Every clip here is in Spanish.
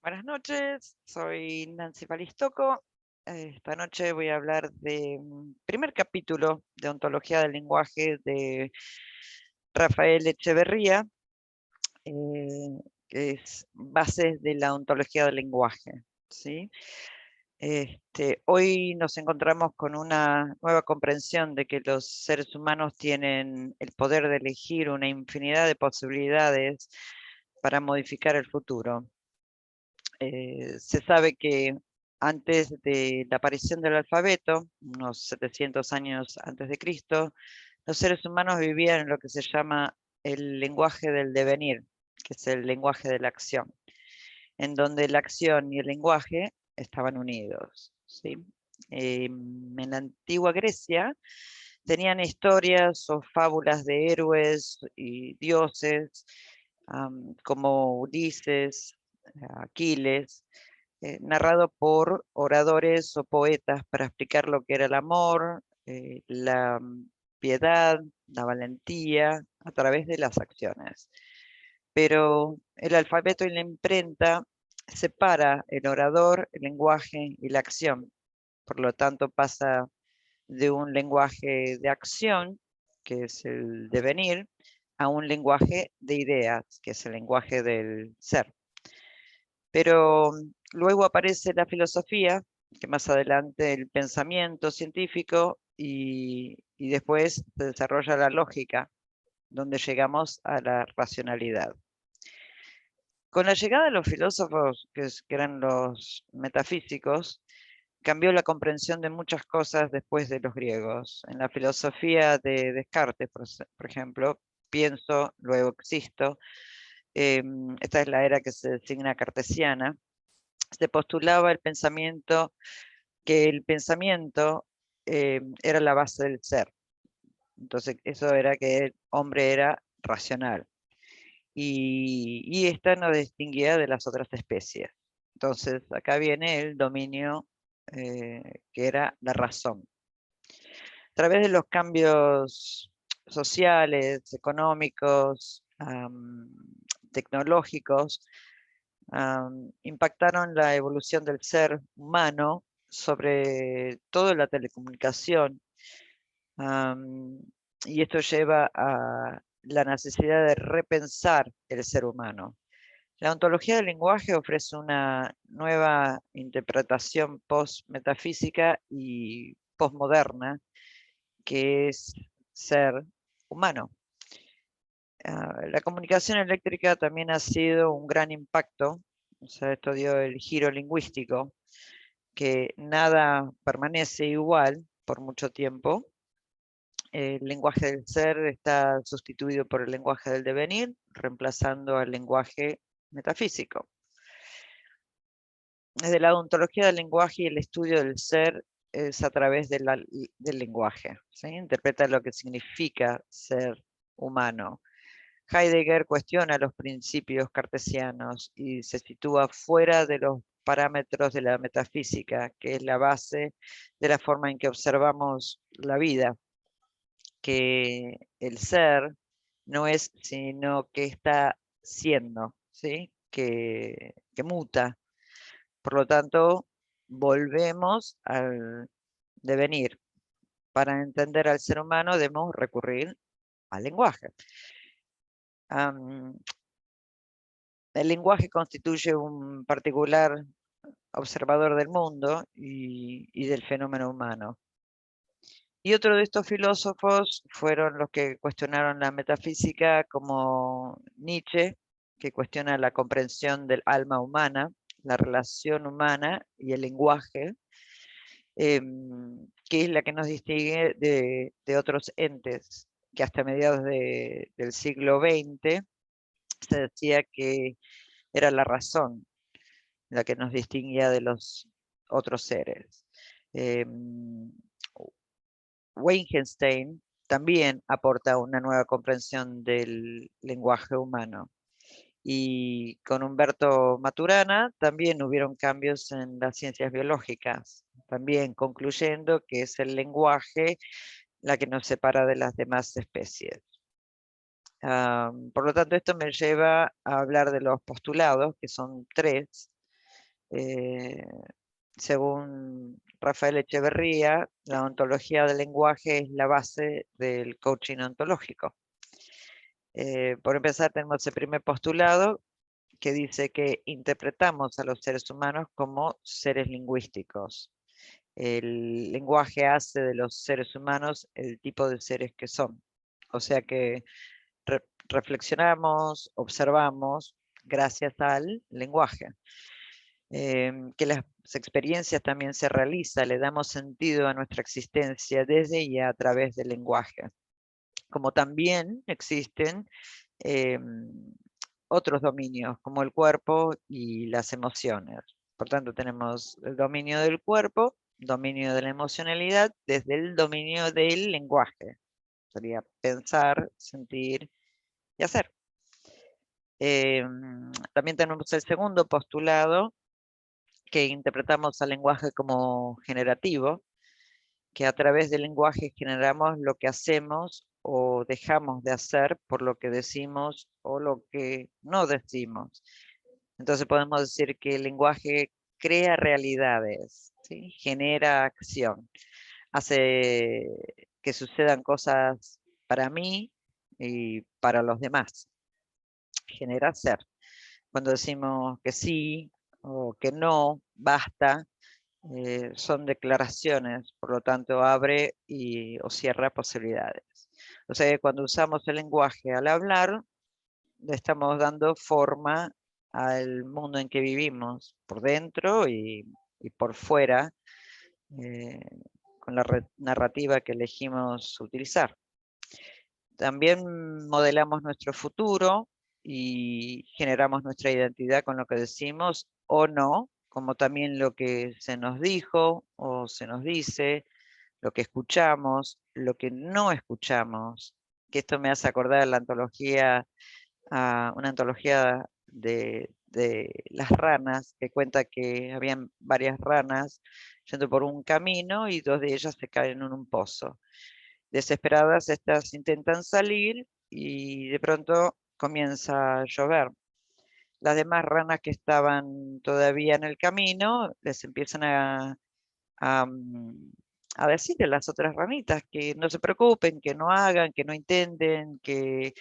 Buenas noches, soy Nancy Palistoco. Esta noche voy a hablar del primer capítulo de Ontología del Lenguaje de Rafael Echeverría, que es Bases de la Ontología del Lenguaje. ¿Sí? Hoy nos encontramos con una nueva comprensión de que los seres humanos tienen el poder de elegir una infinidad de posibilidades para modificar el futuro. Se sabe que antes de la aparición del alfabeto, unos 700 años antes de Cristo, los seres humanos vivían en lo que se llama el lenguaje del devenir, que es el lenguaje de la acción, en donde la acción y el lenguaje estaban unidos, ¿sí? En la antigua Grecia tenían historias o fábulas de héroes y dioses, como Ulises, Aquiles, narrado por oradores o poetas para explicar lo que era el amor, la piedad, la valentía, a través de las acciones. Pero el alfabeto y la imprenta separa el orador, el lenguaje y la acción. Por lo tanto, pasa de un lenguaje de acción, que es el devenir, a un lenguaje de ideas, que es el lenguaje del ser. Pero luego aparece la filosofía, que más adelante el pensamiento científico y después se desarrolla la lógica, donde llegamos a la racionalidad. Con la llegada de los filósofos, que eran los metafísicos, cambió la comprensión de muchas cosas después de los griegos. En la filosofía de Descartes, por ejemplo, pienso, luego existo. Esta es la era que se designa cartesiana. Se postulaba que el pensamiento era la base del ser. Entonces, eso era que el hombre era racional. Y esta nos distinguía de las otras especies. Entonces, acá viene el dominio que era la razón. A través de los cambios sociales, económicos, tecnológicos, impactaron la evolución del ser humano, sobre todo la telecomunicación, y esto lleva a la necesidad de repensar el ser humano. La ontología del lenguaje ofrece una nueva interpretación post-metafísica y postmoderna, que es ser humano. La comunicación eléctrica también ha sido un gran impacto. O sea, esto dio el giro lingüístico, que nada permanece igual por mucho tiempo. El lenguaje del ser está sustituido por el lenguaje del devenir, reemplazando al lenguaje metafísico. Desde la ontología del lenguaje y el estudio del ser es a través del lenguaje, ¿sí? Interpreta lo que significa ser humano. Heidegger cuestiona los principios cartesianos y se sitúa fuera de los parámetros de la metafísica, que es la base de la forma en que observamos la vida, que el ser no es sino que está siendo, ¿sí? Que muta. Por lo tanto, volvemos al devenir. Para entender al ser humano debemos recurrir al lenguaje. El lenguaje constituye un particular observador del mundo y del fenómeno humano. Y otro de estos filósofos fueron los que cuestionaron la metafísica, como Nietzsche, que cuestiona la comprensión del alma humana, la relación humana y el lenguaje, que es la que nos distingue de otros entes, que hasta mediados del siglo XX se decía que era la razón la que nos distinguía de los otros seres. Wittgenstein también aporta una nueva comprensión del lenguaje humano. Y con Humberto Maturana también hubieron cambios en las ciencias biológicas, también concluyendo que es el lenguaje la que nos separa de las demás especies. Por lo tanto, esto me lleva a hablar de los postulados, que son tres, Según Rafael Echeverría, la ontología del lenguaje es la base del coaching ontológico. Por empezar, tenemos el primer postulado que dice que interpretamos a los seres humanos como seres lingüísticos. El lenguaje hace de los seres humanos el tipo de seres que son. O sea que reflexionamos, observamos gracias al lenguaje. Que las experiencias también se realizan, le damos sentido a nuestra existencia desde y a través del lenguaje. Como también existen otros dominios, como el cuerpo y las emociones. Por tanto, tenemos el dominio del cuerpo, dominio de la emocionalidad, desde el dominio del lenguaje. Sería pensar, sentir y hacer. También tenemos el segundo postulado, que interpretamos al lenguaje como generativo, que a través del lenguaje generamos lo que hacemos o dejamos de hacer por lo que decimos o lo que no decimos. Entonces podemos decir que el lenguaje crea realidades, ¿sí? Genera acción, hace que sucedan cosas para mí y para los demás. Genera ser. Cuando decimos que sí o que no, basta, son declaraciones, por lo tanto abre o cierra posibilidades. O sea que cuando usamos el lenguaje al hablar, le estamos dando forma al mundo en que vivimos, por dentro y por fuera, con la narrativa que elegimos utilizar. También modelamos nuestro futuro y generamos nuestra identidad con lo que decimos o no, como también lo que se nos dijo o se nos dice, lo que escuchamos, lo que no escuchamos, que esto me hace acordar a la antología, a una antología de las ranas, que cuenta que habían varias ranas yendo por un camino y dos de ellas se caen en un pozo. Desesperadas, estas intentan salir y de pronto comienza a llover. Las demás ranas que estaban todavía en el camino les empiezan a, mm, a decirle a las otras ranitas que no se preocupen, que no hagan, que no intenten, que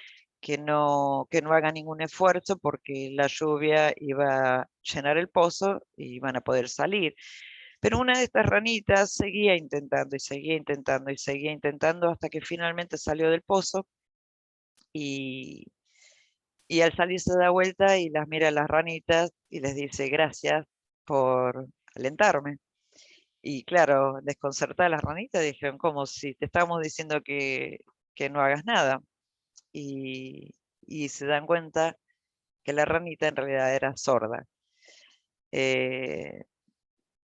no hagan ningún esfuerzo porque la lluvia iba a llenar el pozo y van a poder salir. Pero una de estas ranitas seguía intentando y seguía intentando y seguía intentando hasta que finalmente salió del pozo y, al salir se da vuelta y las mira a las ranitas y les dice gracias por alentarme. Y claro, desconcertadas las ranitas dijeron, como si te estábamos diciendo que no hagas nada. Y, se dan cuenta que la ranita en realidad era sorda.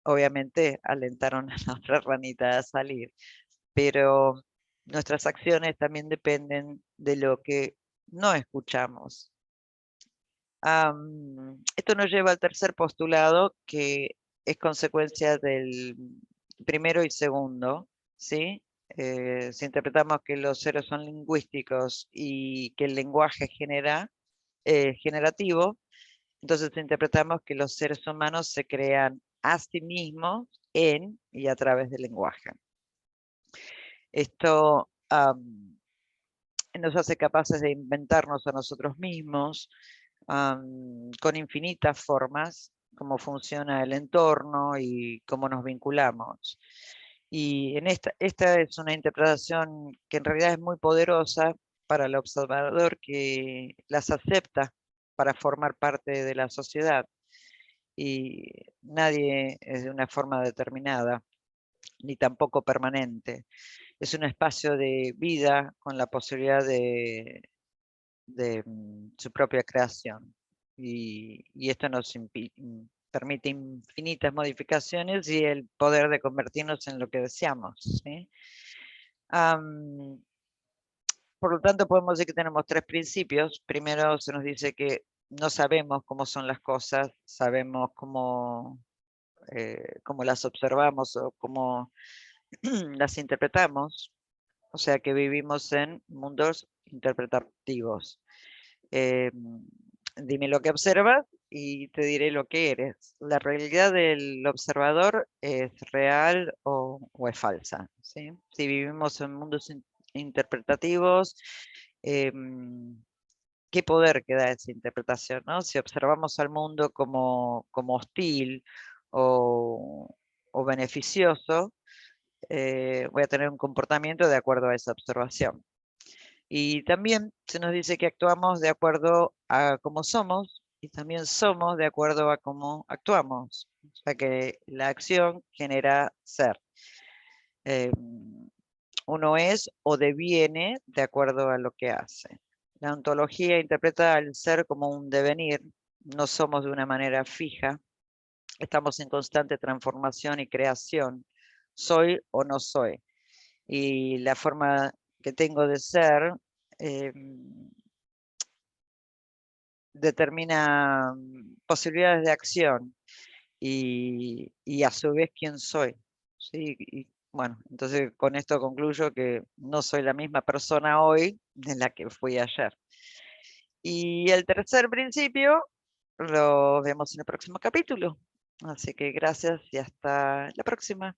Obviamente alentaron a la otra ranita a salir, pero nuestras acciones también dependen de lo que no escuchamos. Esto nos lleva al tercer postulado, que es consecuencia del primero y segundo, ¿sí? Si interpretamos que los seres son lingüísticos y que el lenguaje generativo, entonces interpretamos que los seres humanos se crean a sí mismos en y a través del lenguaje. Esto nos hace capaces de inventarnos a nosotros mismos con infinitas formas, cómo funciona el entorno y cómo nos vinculamos. Y esta es una interpretación que en realidad es muy poderosa para el observador, que las acepta para formar parte de la sociedad. Y nadie es de una forma determinada, ni tampoco permanente. Es un espacio de vida con la posibilidad de su propia creación. Y esto nos permite infinitas modificaciones y el poder de convertirnos en lo que deseamos, ¿sí? Por lo tanto, podemos decir que tenemos tres principios. Primero se nos dice que no sabemos cómo son las cosas, sabemos cómo las observamos o cómo las interpretamos. O sea que vivimos en mundos interpretativos. Dime lo que observas y te diré lo que eres. La realidad del observador es real o es falsa, ¿sí? Si vivimos en mundos interpretativos, ¿qué poder que da esa interpretación, no? Si observamos al mundo como hostil o beneficioso, voy a tener un comportamiento de acuerdo a esa observación. Y también se nos dice que actuamos de acuerdo a cómo somos y también somos de acuerdo a cómo actuamos. O sea que la acción genera ser. Uno es o deviene de acuerdo a lo que hace. La ontología interpreta al ser como un devenir. No somos de una manera fija. Estamos en constante transformación y creación. Soy o no soy. Y la forma que tengo de ser determina posibilidades de acción y a su vez quién soy. ¿Sí? Y bueno, entonces con esto concluyo que no soy la misma persona hoy de la que fui ayer. Y el tercer principio lo vemos en el próximo capítulo. Así que gracias y hasta la próxima.